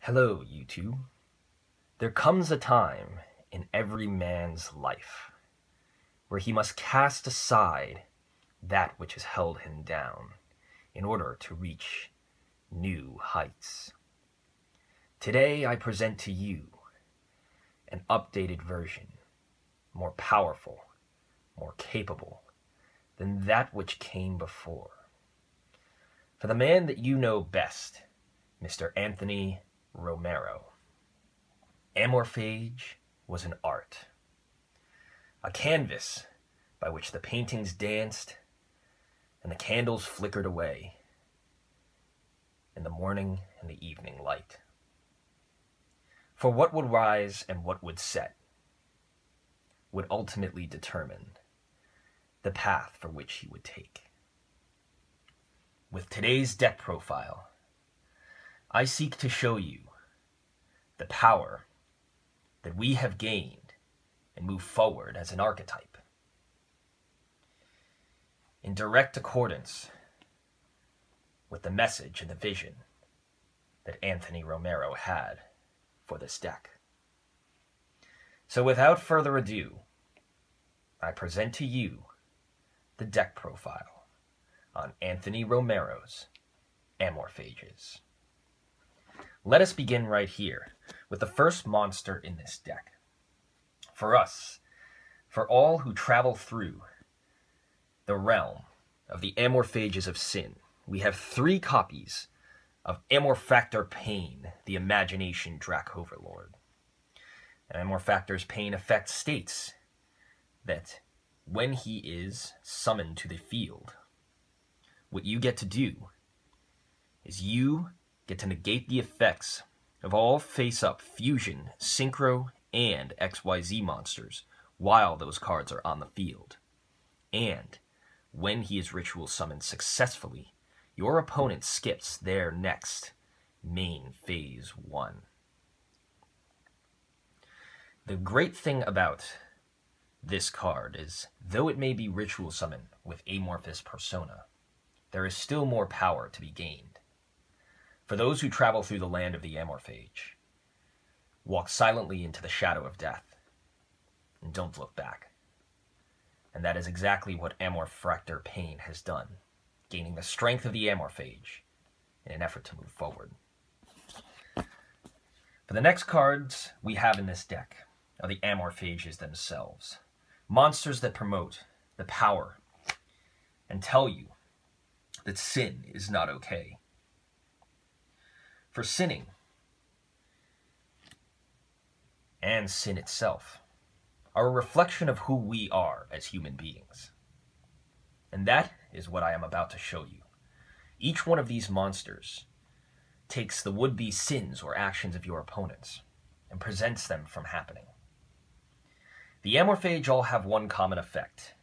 Hello, you two. There comes a time in every man's life where he must cast aside that which has held him down in order to reach new heights. Today I present to you an updated version, more powerful, more capable than that which came before. For the man that you know best, Mr. Anthony Romero, AMORPHAGE was an art, a canvas by which the paintings danced and the candles flickered away in the morning and the evening light. For what would rise and what would set would ultimately determine the path for which he would take. With today's deck profile, I seek to show you the power that we have gained and move forward as an archetype, in direct accordance with the message and the vision that Anthony Romero had for this deck. So without further ado, I present to you the deck profile on Anthony Romero's AMORPHAGES. Let us begin right here with the first monster in this deck. For us, for all who travel through the realm of the AMORPHAGES of sin, we have 3 copies of Amorphactor Pain, the Imagination Drac Overlord. And Amorphactor's Pain effect states that when he is summoned to the field, what you get to do is you get to negate the effects of all face-up, fusion, synchro, and XYZ monsters while those cards are on the field. And when he is ritual summoned successfully, your opponent skips their next main phase 1. The great thing about this card is, though it may be ritual summoned with amorphous persona, there is still more power to be gained. For those who travel through the land of the AMORPHAGE, walk silently into the shadow of death, and don't look back. And that is exactly what Amorphactor Pain has done, gaining the strength of the AMORPHAGE in an effort to move forward. For the next cards we have in this deck are the AMORPHAGES themselves, monsters that promote the power and tell you that sin is not okay. For sinning and sin itself are a reflection of who we are as human beings. And that is what I am about to show you. Each one of these monsters takes the would-be sins or actions of your opponents and presents them from happening. The AMORPHAGE all have one common effect,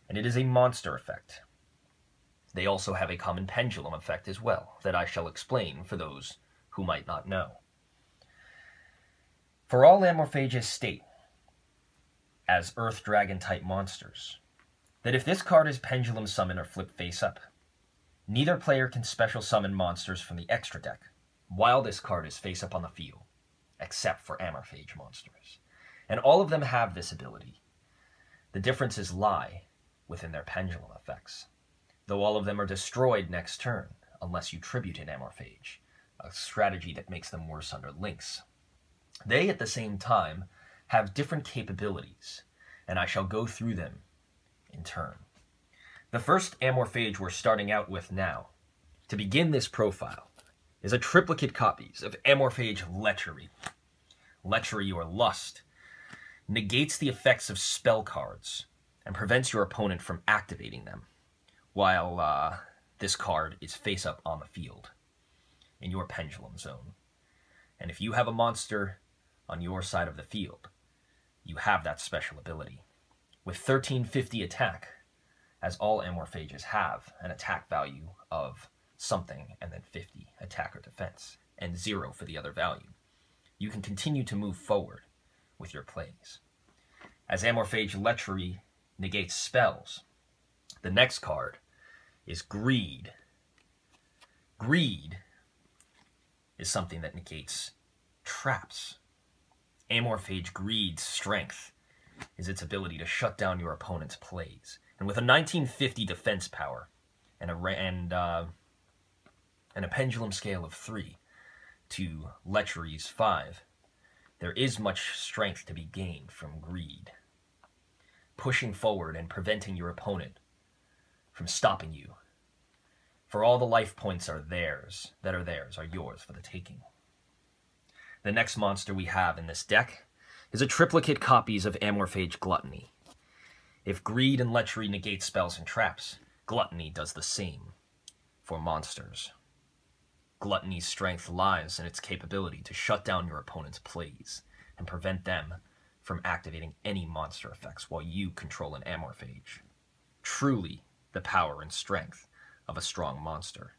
and it is a monster effect. They also have a common pendulum effect as well, that I shall explain for those who might not know. For all AMORPHAGES state, as Earth Dragon type monsters, that if this card is pendulum summon or flip face up, neither player can special summon monsters from the extra deck while this card is face up on the field, except for AMORPHAGE monsters. And all of them have this ability. The differences lie within their pendulum effects, though all of them are destroyed next turn unless you tribute an AMORPHAGE, a strategy that makes them worse under links. They, at the same time, have different capabilities, and I shall go through them in turn. The first AMORPHAGE we're starting out with now, to begin this profile, is a triplicate copies of AMORPHAGE Lechery. Lechery, or Lust, negates the effects of spell cards and prevents your opponent from activating them, while this card is face up on the field in your pendulum zone. And if you have a monster on your side of the field, you have that special ability. With 1350 attack, as all AMORPHAGES have an attack value of something and then 50 attack or defense, and 0 for the other value, you can continue to move forward with your plays. As AMORPHAGE Lechery negates spells, the next card is Greed. Greed is something that negates traps. Amorphage Greed's strength is its ability to shut down your opponent's plays. And with a 1950 defense power and a pendulum scale of 3 to lechery's 5, there is much strength to be gained from greed. Pushing forward and preventing your opponent from stopping you. For all the life points are yours for the taking. The next monster we have in this deck is a triplicate copies of Amorphage Gluttony. If greed and lechery negate spells and traps, Gluttony does the same for monsters. Gluttony's strength lies in its capability to shut down your opponent's plays and prevent them from activating any monster effects while you control an Amorphage. Truly the power and strength of a strong monster.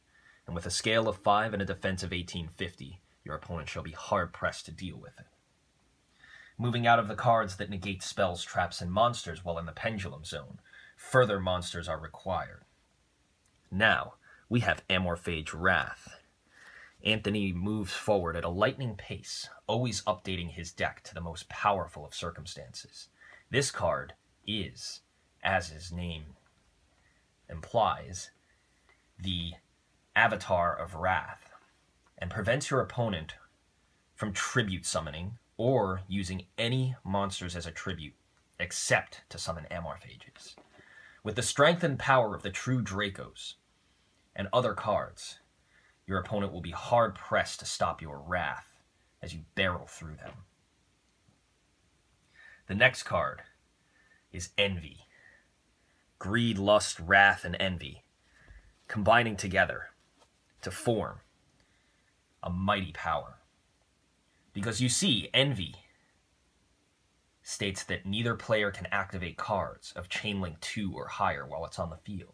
And with a scale of 5 and a defense of 1850, your opponent shall be hard-pressed to deal with it. Moving out of the cards that negate spells, traps, and monsters while in the Pendulum Zone, further monsters are required. Now, we have Amorphage Wrath. Anthony moves forward at a lightning pace, always updating his deck to the most powerful of circumstances. This card is, as his name implies, the avatar of Wrath, and prevents your opponent from tribute summoning or using any monsters as a tribute, except to summon Amorphages. With the strength and power of the true Dracos and other cards, your opponent will be hard-pressed to stop your wrath as you barrel through them. The next card is Envy. Greed, lust, wrath, and envy combining together to form a mighty power. Because you see, Envy states that neither player can activate cards of Chain Link 2 or higher while it's on the field.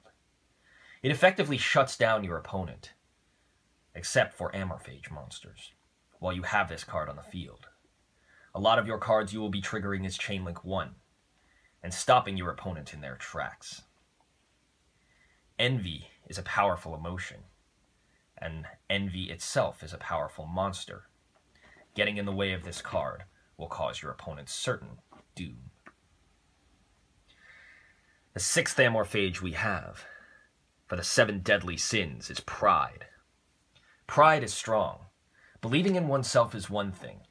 It effectively shuts down your opponent, except for Amorphage monsters, while you have this card on the field. A lot of your cards you will be triggering as Chain Link 1, and stopping your opponent in their tracks. Envy is a powerful emotion, and envy itself is a powerful monster. Getting in the way of this card will cause your opponent certain doom. The sixth Amorphage we have for the 7 deadly sins is Pride. Pride is strong. Believing in oneself is one thing,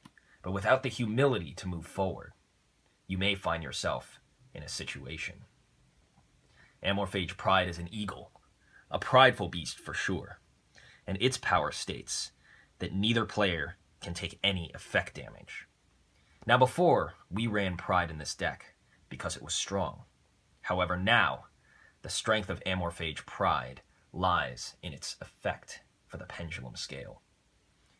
but without the humility to move forward, you may find yourself in a situation. Amorphage Pride is an eagle, a prideful beast for sure, and its power states that neither player can take any effect damage. Now before, we ran Pride in this deck because it was strong. However, now, the strength of Amorphage Pride lies in its effect for the Pendulum Scale.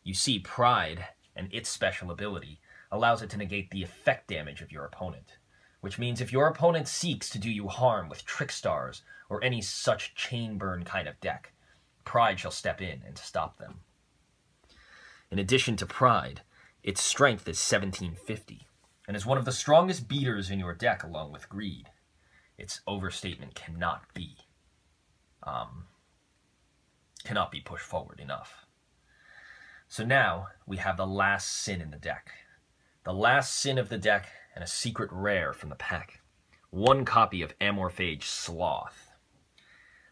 You see, Pride and its special ability allows it to negate the effect damage of your opponent, which means if your opponent seeks to do you harm with Trick Stars or any such chain burn kind of deck, Pride shall step in and stop them. In addition to Pride, its strength is 1750, and is one of the strongest beaters in your deck along with Greed. Its overstatement cannot be pushed forward enough. So now we have the last sin in the deck. The last sin of the deck and a secret rare from the pack. 1 copy of Amorphage Sloth.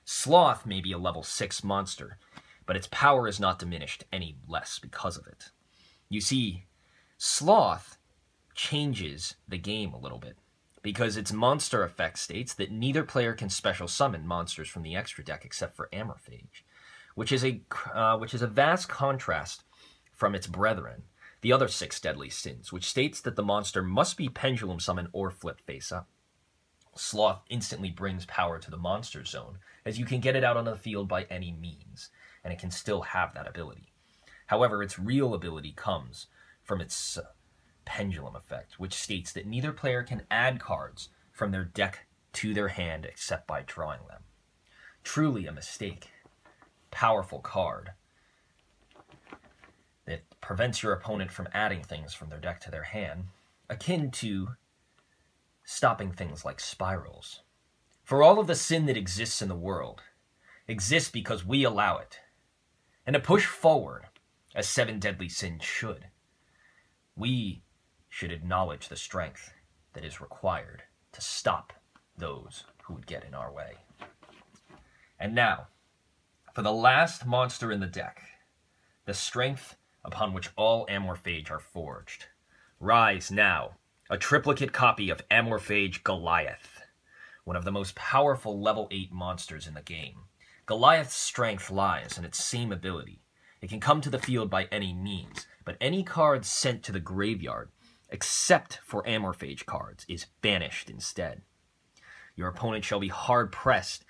Sloth may be a level 6 monster, but its power is not diminished any less because of it. You see, Sloth changes the game a little bit, because its monster effect states that neither player can special summon monsters from the extra deck except for Amorphage, which is a vast contrast from its brethren, the other 6 deadly sins, which states that the monster must be pendulum summon or flip face up. Sloth instantly brings power to the monster zone, as you can get it out on the field by any means, and it can still have that ability. However, its real ability comes from its pendulum effect, which states that neither player can add cards from their deck to their hand except by drawing them. Truly a mistake. Powerful card that prevents your opponent from adding things from their deck to their hand, akin to stopping things like spirals. For all of the sin that exists in the world exists because we allow it, and to push forward as 7 deadly sins should. we should acknowledge the strength that is required to stop those who would get in our way. And now, for the last monster in the deck, the strength upon which all AMORPHAGE are forged. Rise now, a triplicate copy of AMORPHAGE Goliath, one of the most powerful level 8 monsters in the game. Goliath's strength lies in its same ability. It can come to the field by any means, but any card sent to the graveyard, except for AMORPHAGE cards, is banished instead. Your opponent shall be hard-pressed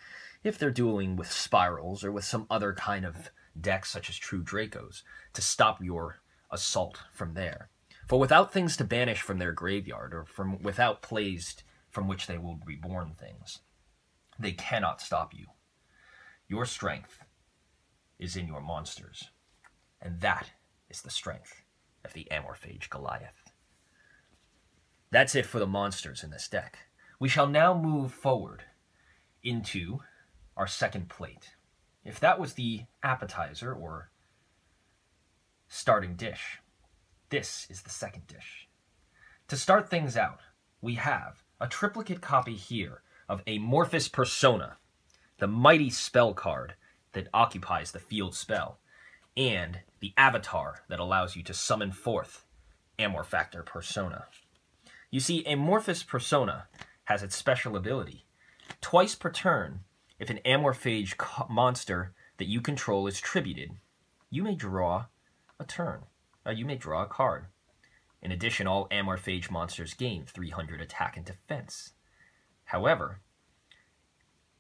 if they're dueling with spirals or with some other kind of decks such as True Dracos to stop your assault from there. For without things to banish from their graveyard or without plays from which they will reborn things, they cannot stop you. Your strength is in your monsters, and that is the strength of the AMORPHAGE Goliath. That's it for the monsters in this deck. We shall now move forward into our second plate. If that was the appetizer or starting dish, this is the second dish. To start things out, we have a triplicate copy here of Amorphous Persona, the mighty spell card that occupies the field spell, and the avatar that allows you to summon forth Amorphactor Persona. You see, Amorphous Persona has its special ability. Twice per turn, if an AMORPHAGE monster that you control is tributed, you may draw a card. In addition, all AMORPHAGE monsters gain 300 attack and defense. However,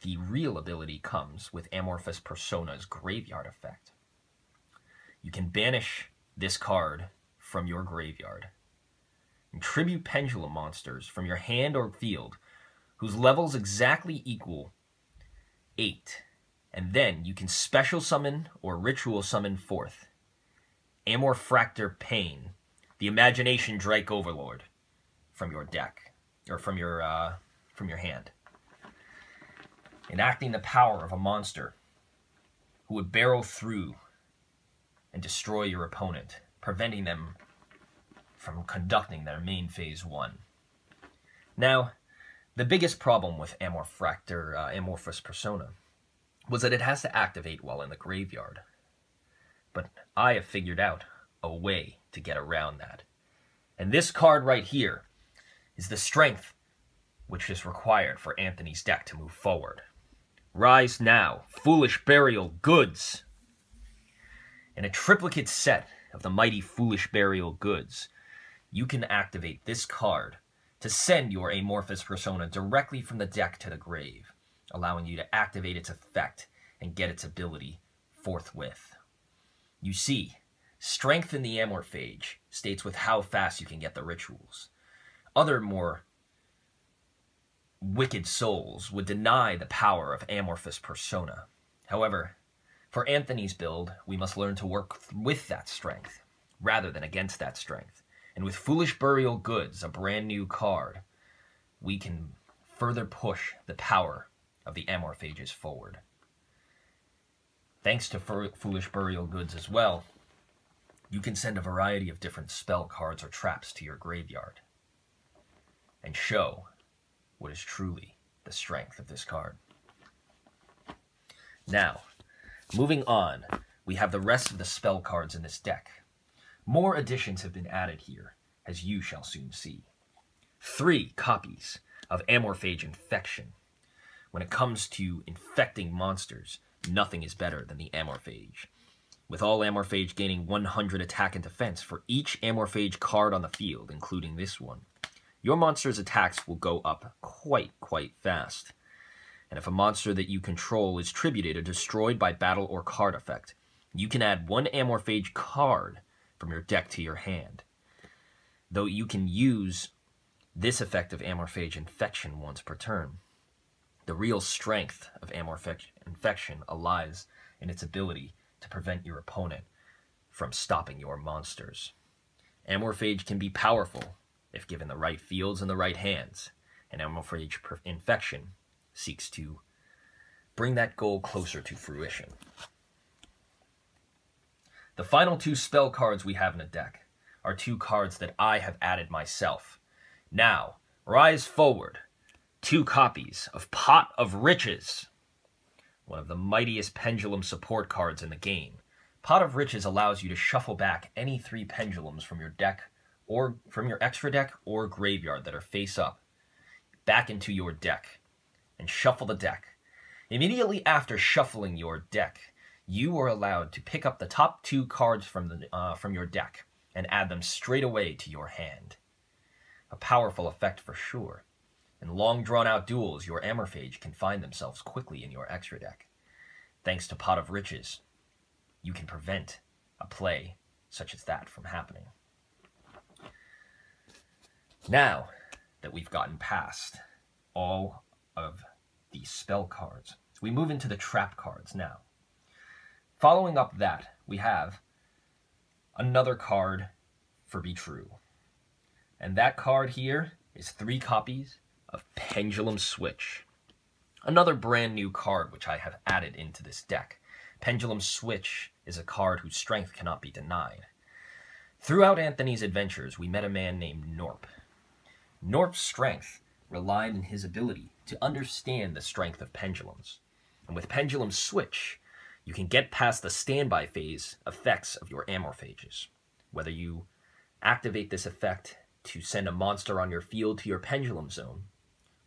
the real ability comes with Amorphous Persona's graveyard effect. You can banish this card from your graveyard and tribute Pendulum monsters from your hand or field whose levels exactly equal 8, and then you can special summon or ritual summon forth Amorphactor Pain, the Imagination Drake Overlord, from your deck, or from your hand, enacting the power of a monster who would barrel through and destroy your opponent, preventing them from conducting their main phase 1. Now, the biggest problem with Amorphous Persona was that it has to activate while in the graveyard. But I have figured out a way to get around that. And this card right here is the strength which is required for Anthony's deck to move forward. Rise now, Foolish Burial Goods. In a triplicate set of the mighty Foolish Burial Goods, you can activate this card to send your Amorphous Persona directly from the deck to the grave, allowing you to activate its effect and get its ability forthwith. You see, strength in the AMORPHAGE states with how fast you can get the rituals. Other more wicked souls would deny the power of Amorphous Persona. However, for Anthony's build, we must learn to work with that strength, rather than against that strength. And with Foolish Burial Goods, a brand new card, we can further push the power of the AMORPHAGEs forward. Thanks to Foolish Burial Goods as well, you can send a variety of different spell cards or traps to your graveyard and show what is truly the strength of this card. Now, moving on, we have the rest of the spell cards in this deck. More additions have been added here, as you shall soon see. 3 copies of Amorphage Infection. When it comes to infecting monsters, nothing is better than the Amorphage. With all Amorphage gaining 100 attack and defense for each Amorphage card on the field, including this one, your monster's attacks will go up quite fast. And if a monster that you control is tributed or destroyed by battle or card effect, you can add 1 Amorphage card from your deck to your hand. Though you can use this effect of Amorphage Infection once per turn, the real strength of Amorphage Infection lies in its ability to prevent your opponent from stopping your monsters. Amorphage can be powerful if given the right fields and the right hands, and Amorphage Infection seeks to bring that goal closer to fruition. The final 2 spell cards we have in the deck are 2 cards that I have added myself. Now, rise forward. 2 copies of Pot of Riches, one of the mightiest pendulum support cards in the game. Pot of Riches allows you to shuffle back any 3 pendulums from your deck, or from your extra deck or graveyard that are face up, back into your deck, and shuffle the deck. Immediately after shuffling your deck, you are allowed to pick up the top 2 cards from your deck and add them straight away to your hand. A powerful effect for sure. In long drawn-out duels, your AMORPHAGE can find themselves quickly in your extra deck. Thanks to Pot of Riches, you can prevent a play such as that from happening. Now that we've gotten past all of these spell cards, we move into the trap cards now. Following up that, we have another card for Be True. And that card here is 3 copies of Pendulum Switch. Another brand new card which I have added into this deck. Pendulum Switch is a card whose strength cannot be denied. Throughout Anthony's adventures, we met a man named Norp. Norp's strength relied on his ability to understand the strength of pendulums. And with Pendulum Switch, you can get past the standby phase effects of your AMORPHAGEs. Whether you activate this effect to send a monster on your field to your pendulum zone,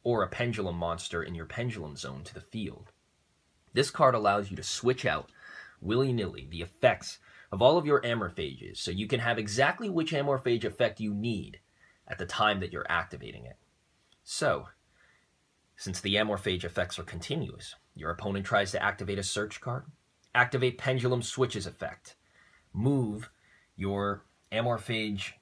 or a pendulum monster in your pendulum zone to the field. This card allows you to switch out willy-nilly the effects of all of your AMORPHAGEs, so you can have exactly which AMORPHAGE effect you need at the time that you're activating it. So, since the AMORPHAGE effects are continuous, your opponent tries to activate a search card, activate Pendulum Switch's effect, move your AMORPHAGE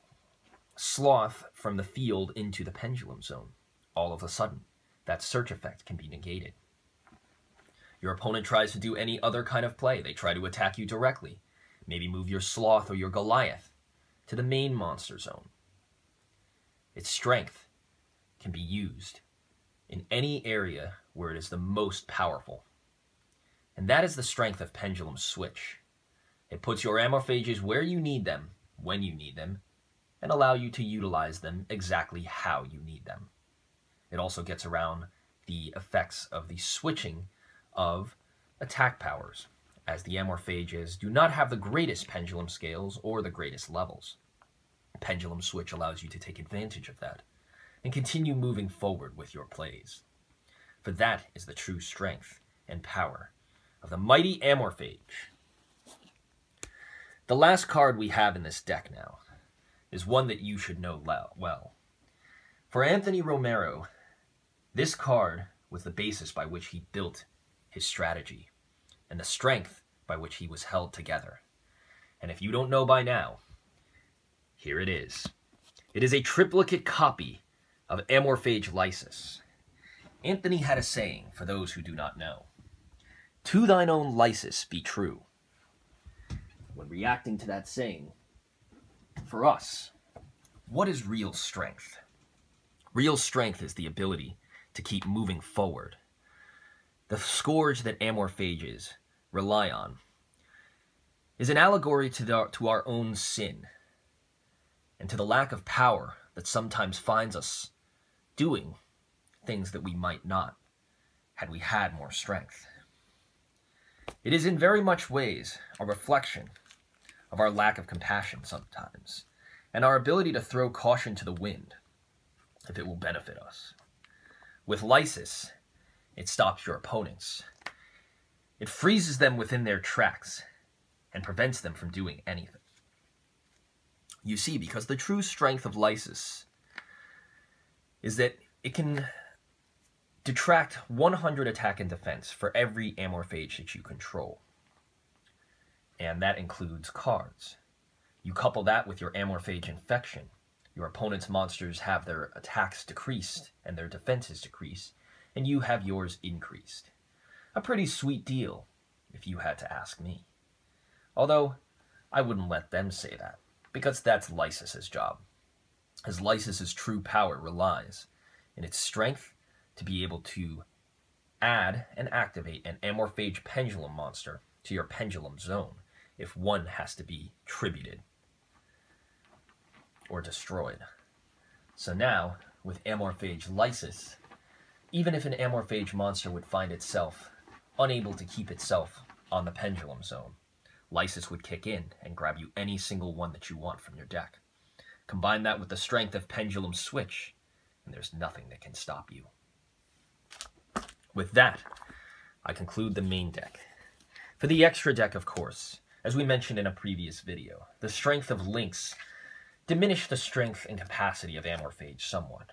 Sloth from the field into the pendulum zone. All of a sudden, that search effect can be negated. Your opponent tries to do any other kind of play. They try to attack you directly. Maybe move your Sloth or your Goliath to the main monster zone. Its strength can be used in any area where it is the most powerful. And that is the strength of Pendulum Switch. It puts your AMORPHAGEs where you need them, when you need them, and allow you to utilize them exactly how you need them. It also gets around the effects of the switching of attack powers, as the AMORPHAGEs do not have the greatest pendulum scales or the greatest levels. Pendulum Switch allows you to take advantage of that and continue moving forward with your plays. For that is the true strength and power of the mighty AMORPHAGE. The last card we have in this deck now is one that you should know well. For Anthony Romero, this card was the basis by which he built his strategy and the strength by which he was held together. And if you don't know by now, here it is. It is a triplicate copy of AMORPHAGE Lysis. Anthony had a saying, for those who do not know: "To thine own Lysis be true." When reacting to that saying, for us, what is real strength? Real strength is the ability to keep moving forward. The scourge that AMORPHAGEs rely on is an allegory to our own sin and to the lack of power that sometimes finds us doing things that we might not had we had more strength. It is in very much ways a reflection of our lack of compassion sometimes, and our ability to throw caution to the wind if it will benefit us. With Lysis, it stops your opponents. It freezes them within their tracks and prevents them from doing anything. You see, because the true strength of Lysis is that it can detract 100 attack and defense for every AMORPHAGE that you control. And that includes cards. You couple that with your AMORPHAGE Infection. Your opponent's monsters have their attacks decreased and their defenses decreased, and you have yours increased. A pretty sweet deal, if you had to ask me. Although, I wouldn't let them say that, because that's Lysis's job. As Lysis's true power relies in its strength to be able to add and activate an AMORPHAGE Pendulum monster to your pendulum zone if one has to be tributed. or destroyed. So now, with AMORPHAGE Lysis, even if an AMORPHAGE monster would find itself unable to keep itself on the Pendulum Zone, Lysis would kick in and grab you any single one that you want from your deck. Combine that with the strength of Pendulum Switch, and there's nothing that can stop you. With that, I conclude the main deck. For the extra deck, of course, as we mentioned in a previous video, the strength of links diminish the strength and capacity of AMORPHAGE somewhat,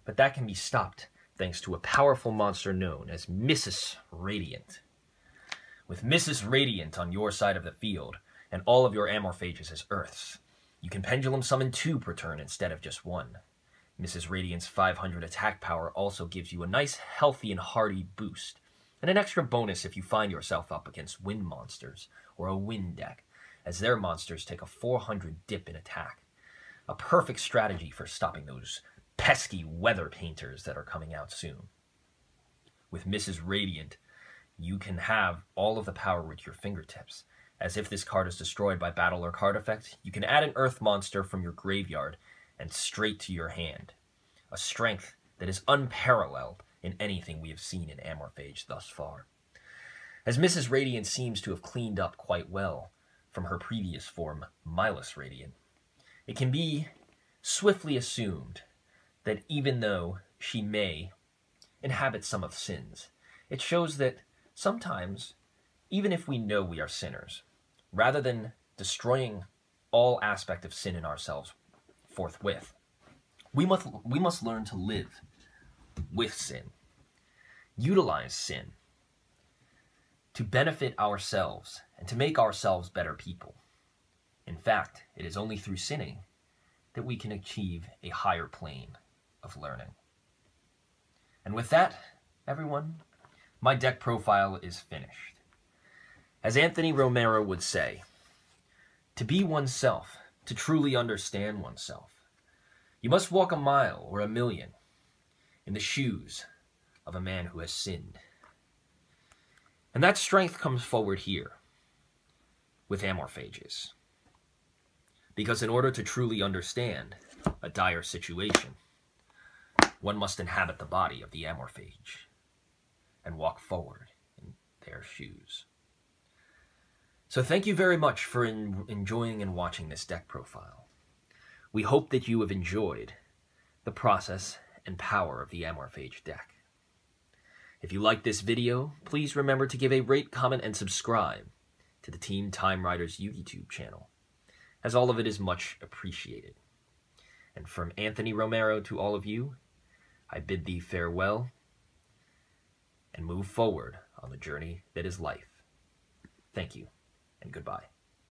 but that can be stopped thanks to a powerful monster known as Mrs. Radiant. With Mrs. Radiant on your side of the field, and all of your AMORPHAGEs as Earths, you can Pendulum Summon 2 per turn instead of just 1. Mrs. Radiant's 500 attack power also gives you a nice, healthy, and hardy boost, and an extra bonus if you find yourself up against wind monsters or a wind deck, as their monsters take a 400 dip in attack. A perfect strategy for stopping those pesky weather painters that are coming out soon. With Mrs. Radiant, you can have all of the power at your fingertips, as if this card is destroyed by battle or card effect, you can add an earth monster from your graveyard and straight to your hand. A strength that is unparalleled in anything we have seen in AMORPHAGE thus far. As Mrs. Radiant seems to have cleaned up quite well from her previous form, Milus Radiant, it can be swiftly assumed that even though she may inhabit some of sins, it shows that sometimes, even if we know we are sinners, rather than destroying all aspect of sin in ourselves forthwith, we must learn to live with sin, utilize sin to benefit ourselves and to make ourselves better people. In fact, it is only through sinning that we can achieve a higher plane of learning. And with that, everyone, my deck profile is finished. As Anthony Romero would say, to be oneself, to truly understand oneself, you must walk a mile or a million in the shoes of a man who has sinned. And that strength comes forward here with AMORPHAGEs. Because in order to truly understand a dire situation, one must inhabit the body of the AMORPHAGE and walk forward in their shoes. So thank you very much for enjoying and watching this deck profile. We hope that you have enjoyed the process and power of the AMORPHAGE deck. If you like this video, please remember to give a rate, comment, and subscribe to the Team Time Riders YouTube channel, as all of it is much appreciated. And from Anthony Romero to all of you, I bid thee farewell and move forward on the journey that is life. Thank you, and goodbye.